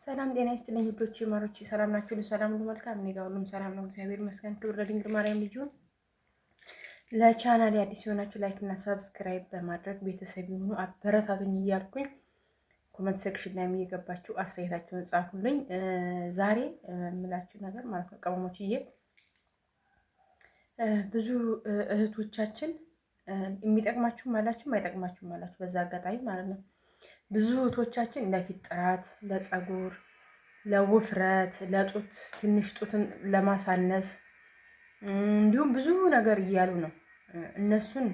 ሰላም ጤና ይስጥልኝ ውዶቼ ማሮቼ፣ ሰላም ናችሁ? ሰላም ሁሉ መልካም፣ እኔ ጋር ሁሉም ሰላም ነው፣ እግዚአብሔር ይመስገን። ክብር ለድንግል ማርያም ልጅ ይሁን። ለቻናሌ አዲስ የሆናችሁ ላይክ እና ሰብስክራይብ በማድረግ ቤተሰብ ይሁኑ፣ አበረታቱኝ እያልኩኝ ኮመንት ሴክሽን ላይ እየገባችሁ አስተያየታችሁን ጻፉልኝ። ዛሬ የምላችሁ ነገር ማለት ነው ቅመሞችዬ፣ ብዙ እህቶቻችን የሚጠቅማችሁም አላችሁ የማይጠቅማችሁም አላችሁ። በዛ አጋጣሚ ማለት ነው ብዙ እህቶቻችን ለፊት ጥራት፣ ለፀጉር፣ ለውፍረት፣ ለጡት ትንሽ ጡትን ለማሳነስ እንዲሁም ብዙ ነገር እያሉ ነው። እነሱን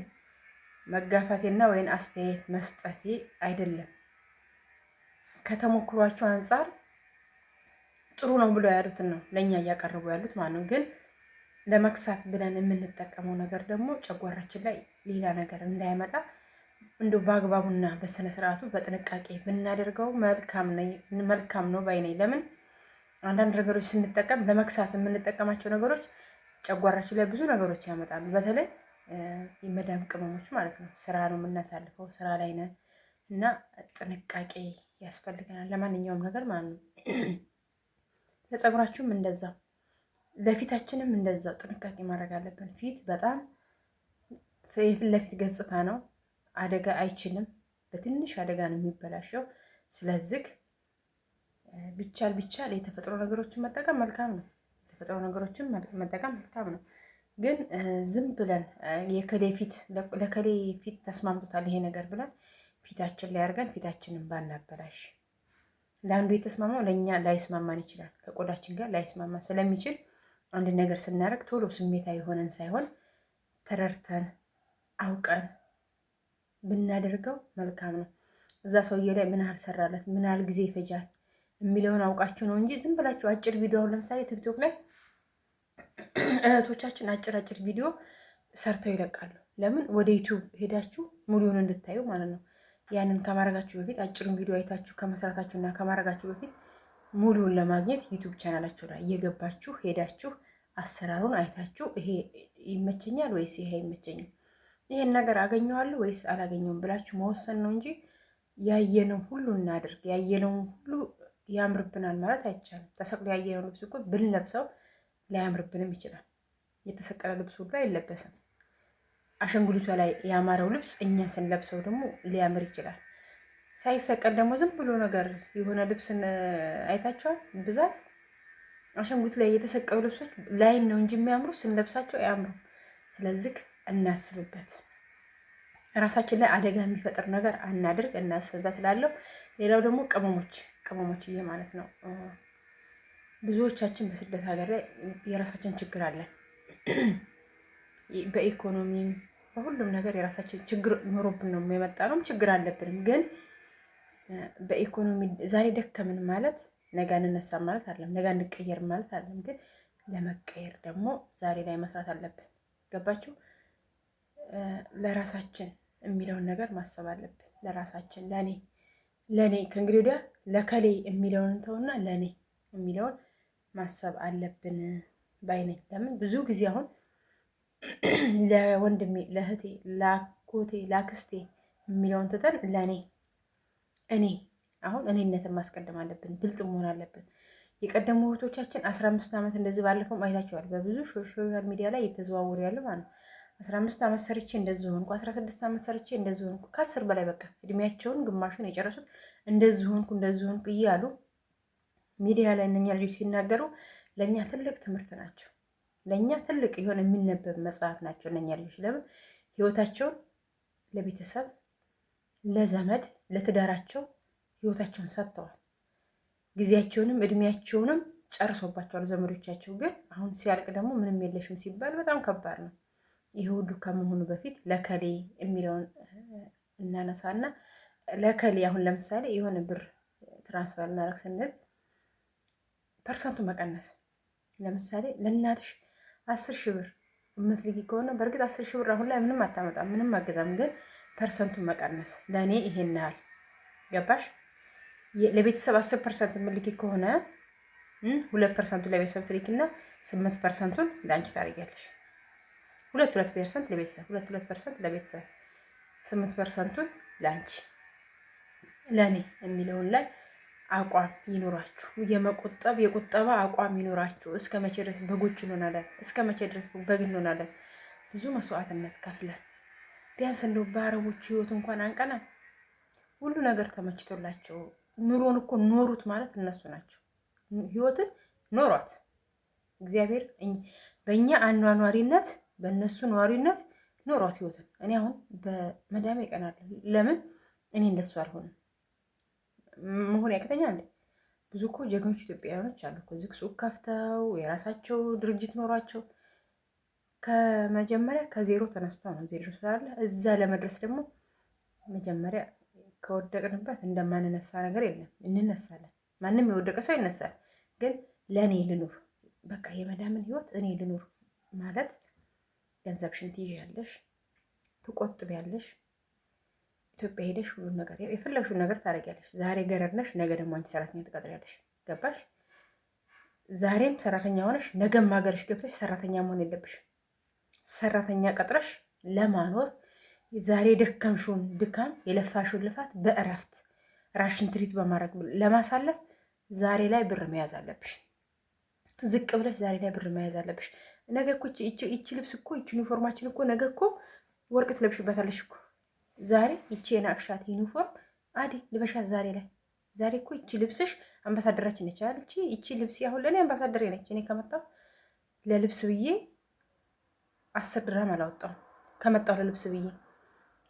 መጋፋቴና ወይን አስተያየት መስጠቴ አይደለም። ከተሞክሯቸው አንጻር ጥሩ ነው ብሎ ያሉትን ነው ለእኛ እያቀረቡ ያሉት ማለት ነው። ግን ለመክሳት ብለን የምንጠቀመው ነገር ደግሞ ጨጓራችን ላይ ሌላ ነገር እንዳይመጣ እንዶ በአግባቡና በስነ ስርዓቱ በጥንቃቄ ብናደርገው መልካም ነው ባይ ነኝ። ለምን አንዳንድ ነገሮች ስንጠቀም ለመክሳት የምንጠቀማቸው ነገሮች ጨጓራችን ላይ ብዙ ነገሮች ያመጣሉ። በተለይ የመዳም ቅመሞች ማለት ነው። ስራ ነው የምናሳልፈው፣ ስራ ላይ ነን እና ጥንቃቄ ያስፈልገናል ለማንኛውም ነገር ማለት ነው። ለፀጉራችሁም እንደዛው፣ ለፊታችንም እንደዛው ጥንቃቄ ማድረግ አለብን። ፊት በጣም የፊት ለፊት ገጽታ ነው። አደጋ አይችልም። በትንሽ አደጋ ነው የሚበላሸው። ስለዚህ ቢቻል የተፈጥሮ ነገሮችን መጠቀም መልካም ነው። የተፈጥሮ ነገሮችን መጠቀም መልካም ነው። ግን ዝም ብለን ለከሌ ፊት ተስማምቶታል ይሄ ነገር ብለን ፊታችን ላይ አድርገን ፊታችንን ባናበላሽ። ለአንዱ የተስማማው ለእኛ ላይስማማን ይችላል። ከቆዳችን ጋር ላይስማማ ስለሚችል አንድ ነገር ስናደርግ ቶሎ ስሜታዊ ሆነን ሳይሆን ተረድተን አውቀን ብናደርገው መልካም ነው። እዛ ሰውዬ ላይ ምን ያህል ሰራለት፣ ምን ያህል ጊዜ ይፈጃል የሚለውን አውቃችሁ ነው እንጂ ዝም ብላችሁ አጭር ቪዲዮ፣ አሁን ለምሳሌ ቲክቶክ ላይ እህቶቻችን አጭር ቪዲዮ ሰርተው ይለቃሉ። ለምን? ወደ ዩቲዩብ ሄዳችሁ ሙሉውን እንድታዩ ማለት ነው። ያንን ከማድረጋችሁ በፊት አጭሩን ቪዲዮ አይታችሁ ከመስራታችሁና ከማድረጋችሁ በፊት ሙሉውን ለማግኘት ዩቲዩብ ቻናላችሁ ላይ እየገባችሁ ሄዳችሁ አሰራሩን አይታችሁ ይሄ ይመቸኛል ወይስ ይሄ አይመቸኝም፣ ይሄን ነገር አገኘዋለሁ ወይስ አላገኘውም ብላችሁ መወሰን ነው እንጂ ያየነው ሁሉ እናድርግ፣ ያየነው ሁሉ ያምርብናል ማለት አይቻልም። ተሰቅሎ ያየነው ልብስ እኮ ብንለብሰው ላያምርብንም ይችላል። የተሰቀለ ልብስ ሁሉ አይለበስም። አሸንጉሊቷ ላይ ያማረው ልብስ እኛ ስንለብሰው ደግሞ ሊያምር ይችላል። ሳይሰቀል ደግሞ ዝም ብሎ ነገር የሆነ ልብስን አይታችኋል። ብዛት አሸንጉሊት ላይ የተሰቀሉ ልብሶች ላይን ነው እንጂ የሚያምሩ ስንለብሳቸው አያምሩም። ስለዚህ እናስብበት። ራሳችን ላይ አደጋ የሚፈጥር ነገር አናድርግ፣ እናስብበት እላለሁ። ሌላው ደግሞ ቅመሞችዬ ማለት ነው። ብዙዎቻችን በስደት ሀገር ላይ የራሳችን ችግር አለን። በኢኮኖሚም በሁሉም ነገር የራሳችን ችግር ኑሮብን ነው የመጣ ነው። ችግር አለብንም። ግን በኢኮኖሚ ዛሬ ደከምን ማለት ነገ እንነሳ ማለት አይደለም። ነገ እንቀየር ማለት አይደለም። ግን ለመቀየር ደግሞ ዛሬ ላይ መስራት አለብን። ገባችሁ? ለራሳችን የሚለውን ነገር ማሰብ አለብን። ለራሳችን ለኔ ከእንግዲህ ወዲያ ለከሌ የሚለውን እንተውና ለኔ የሚለውን ማሰብ አለብን ባይ ነኝ። ለምን ብዙ ጊዜ አሁን ለወንድሜ፣ ለእህቴ፣ ላጎቴ፣ ላክስቴ የሚለውን ትተን እኔ አሁን እኔነትን ማስቀደም አለብን። ብልጥ መሆን አለብን። የቀደሙ እህቶቻችን 15 ዓመት እንደዚህ ባለፈው አይታችኋል። በብዙ ሶሻል ሚዲያ ላይ እየተዘዋወሩ ያለ ማለት ነው። 15 ዓመት ሰርቼ እንደዚህ ሆንኩ፣ 16 ዓመት ሰርቼ እንደዚህ ሆንኩ፣ ከ10 በላይ በቃ እድሜያቸውን ግማሹን የጨረሱት እንደዚህ ሆንኩ እያሉ ሚዲያ ላይ እነኛ ልጆች ሲናገሩ ለእኛ ትልቅ ትምህርት ናቸው። ለእኛ ትልቅ የሆነ የሚነበብ መጽሐፍ ናቸው እነኛ ልጆች። ለምን ህይወታቸውን ለቤተሰብ፣ ለዘመድ፣ ለትዳራቸው ህይወታቸውን ሰጥተዋል። ጊዜያቸውንም እድሜያቸውንም ጨርሶባቸዋል ዘመዶቻቸው። ግን አሁን ሲያልቅ ደግሞ ምንም የለሽም ሲባል በጣም ከባድ ነው። ይህ ሁሉ ከመሆኑ በፊት ለከሌ የሚለውን እናነሳና ለከሌ አሁን ለምሳሌ የሆነ ብር ትራንስፈር እናደርግ ስንል ፐርሰንቱ መቀነስ። ለምሳሌ ለእናትሽ 10 ሺህ ብር የምትልጊ ከሆነ በእርግጥ 10 ሺህ ብር አሁን ላይ ምንም አታመጣም፣ ምንም አገዛም። ግን ፐርሰንቱን መቀነስ ለእኔ ይሄን ያህል ገባሽ? ለቤተሰብ 10% የምልኪ ከሆነ 2% ለቤተሰብ ትልኪና 8%ቱን ለአንቺ ታደርጊያለሽ። 2% ለቤተሰብ 2% ለቤተሰብ 8%ቱን ለአንቺ ለእኔ የሚለውን ላይ አቋም ይኖራችሁ። የቁጠባ አቋም ይኖራችሁ። እስከ መቼ ድረስ በጎች እንሆናለን? እስከ መቼ ድረስ በግ እንሆናለን? ብዙ መስዋዕትነት ከፍለን ቢያንስ እንደው በአረቦቹ ህይወት እንኳን አንቀናል። ሁሉ ነገር ተመችቶላቸው ኑሮን እኮ ኖሩት ማለት እነሱ ናቸው። ህይወትን ኖሯት እግዚአብሔር በእኛ አኗኗሪነት በእነሱ ኗሪነት ኖሯት ህይወትን። እኔ አሁን በመዳሜ ይቀናለሁ። ለምን እኔ እንደሱ አልሆንም? መሆን ያቅተኛ እንዴ? ብዙ እኮ ጀግኖች ኢትዮጵያውያኖች አሉ እኮ ዝግ ሱቅ ከፍተው የራሳቸው ድርጅት ኖሯቸው ከመጀመሪያ ከዜሮ ተነስተው ነው ዜሮ ስላለ እዛ ለመድረስ ደግሞ መጀመሪያ ከወደቅንበት እንደማንነሳ ነገር የለም። እንነሳለን። ማንም የወደቀ ሰው ይነሳል። ግን ለእኔ ልኑር፣ በቃ የመዳምን ህይወት እኔ ልኑር ማለት ገንዘብሽን ትይዣለሽ፣ ትቆጥቢያለሽ፣ ኢትዮጵያ ሄደሽ ሁሉን ነገር የፈለግሽውን ነገር ታደርጊያለሽ። ዛሬ ገረድ ነሽ፣ ነገ ደግሞ አንቺ ሰራተኛ ትቀጥሪያለሽ። ገባሽ? ዛሬም ሰራተኛ ሆነሽ ነገም ሀገርሽ ገብተሽ ሰራተኛ መሆን የለብሽ። ሰራተኛ ቀጥረሽ ለማኖር ዛሬ ደከምሽውን ድካም የለፋሽውን ልፋት በእረፍት ራሽን ትሪት በማድረግ ለማሳለፍ ዛሬ ላይ ብር መያዝ አለብሽ። ዝቅ ብለሽ ዛሬ ላይ ብር መያዝ አለብሽ። ነገ እኮ ይቺ ልብስ እኮ ይቺ ዩኒፎርማችን እኮ ነገ እኮ ወርቅ ትለብሽበታለሽ እኮ። ዛሬ ይቺ የናቅሻት ዩኒፎርም አዲ ልበሻት ዛሬ ላይ። ዛሬ እኮ ይቺ ልብስሽ አምባሳደራችን ነች አይደል? ይቺ ልብስ አሁን ለእኔ አምባሳደሬ ነች። እኔ ከመጣሁ ለልብስ ብዬ 10 ድራም አላወጣሁም። ከመጣሁ ለልብስ ብዬ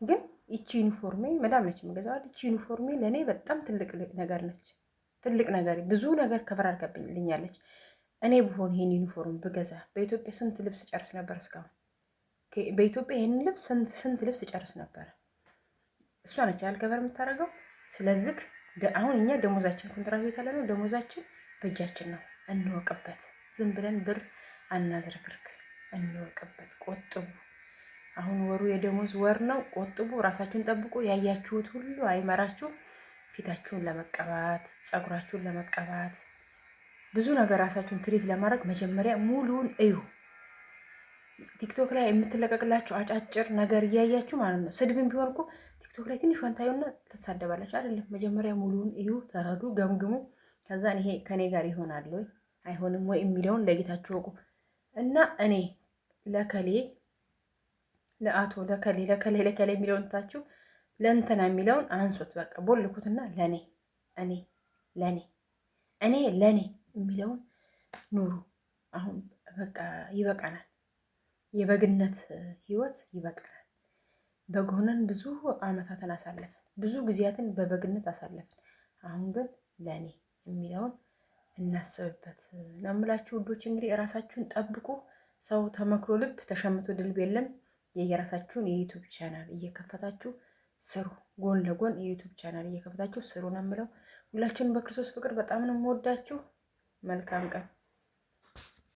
ግን ይቺ ዩኒፎርሜ መዳም ነች የምገዛዋል። ይቺ ዩኒፎርሜ ለእኔ በጣም ትልቅ ነገር ነች። ትልቅ ነገር ብዙ ነገር ከበር አድርጋብኛለች። እኔ ብሆን ይሄን ዩኒፎርም ብገዛ በኢትዮጵያ ስንት ልብስ ጨርስ ነበር? እስካሁን በኢትዮጵያ ይሄንን ልብስ ስንት ልብስ ጨርስ ነበር? እሷ ነች ያህል ከበር የምታደርገው። ስለዚህ አሁን እኛ ደሞዛችን ኮንትራት ቤት ያለ ነው። ደሞዛችን በእጃችን ነው። እንወቅበት። ዝም ብለን ብር አናዝረክርክ። እንወቅበት። ቆጥቡ። አሁን ወሩ የደሞዝ ወር ነው። ቆጥቡ። ራሳችሁን ጠብቁ። ያያችሁት ሁሉ አይመራችሁ። ፊታችሁን ለመቀባት፣ ፀጉራችሁን ለመቀባት፣ ብዙ ነገር ራሳችሁን ትሪት ለማድረግ መጀመሪያ ሙሉውን እዩ። ቲክቶክ ላይ የምትለቀቅላችሁ አጫጭር ነገር እያያችሁ ማለት ነው። ስድብን ቢሆን እኮ ቲክቶክ ላይ ትንሽ ታዩና ትሳደባላችሁ አይደለም። መጀመሪያ ሙሉውን እዩ፣ ተረዱ፣ ገምግሙ። ከዛን ይሄ ከኔ ጋር ይሆናል ወይ አይሆንም ወይ የሚለውን ለጌታችሁ ወቁ እና እኔ ለከሌ ለአቶ ለከሌ የሚለውን ታችሁ ለእንትና የሚለውን አንሶት። በቃ ቦልኩትና እኔ ለኔ የሚለውን ኑሩ። አሁን በቃ ይበቃናል። የበግነት ህይወት ይበቃናል። በግ ሆነን ብዙ አመታትን አሳለፍን፣ ብዙ ጊዜያትን በበግነት አሳለፍን። አሁን ግን ለኔ የሚለውን እናስብበት ነው የምላችሁ ውዶች። እንግዲህ እራሳችሁን ጠብቁ። ሰው ተመክሮ ልብ ተሸምቶ ድልብ የለም። የየራሳችሁን የዩቱብ ቻናል እየከፈታችሁ ስሩ። ጎን ለጎን የዩቱብ ቻናል እየከፈታችሁ ስሩ ነው የምለው። ሁላችሁንም በክርስቶስ ፍቅር በጣም ነው የምወዳችሁ። መልካም ቀን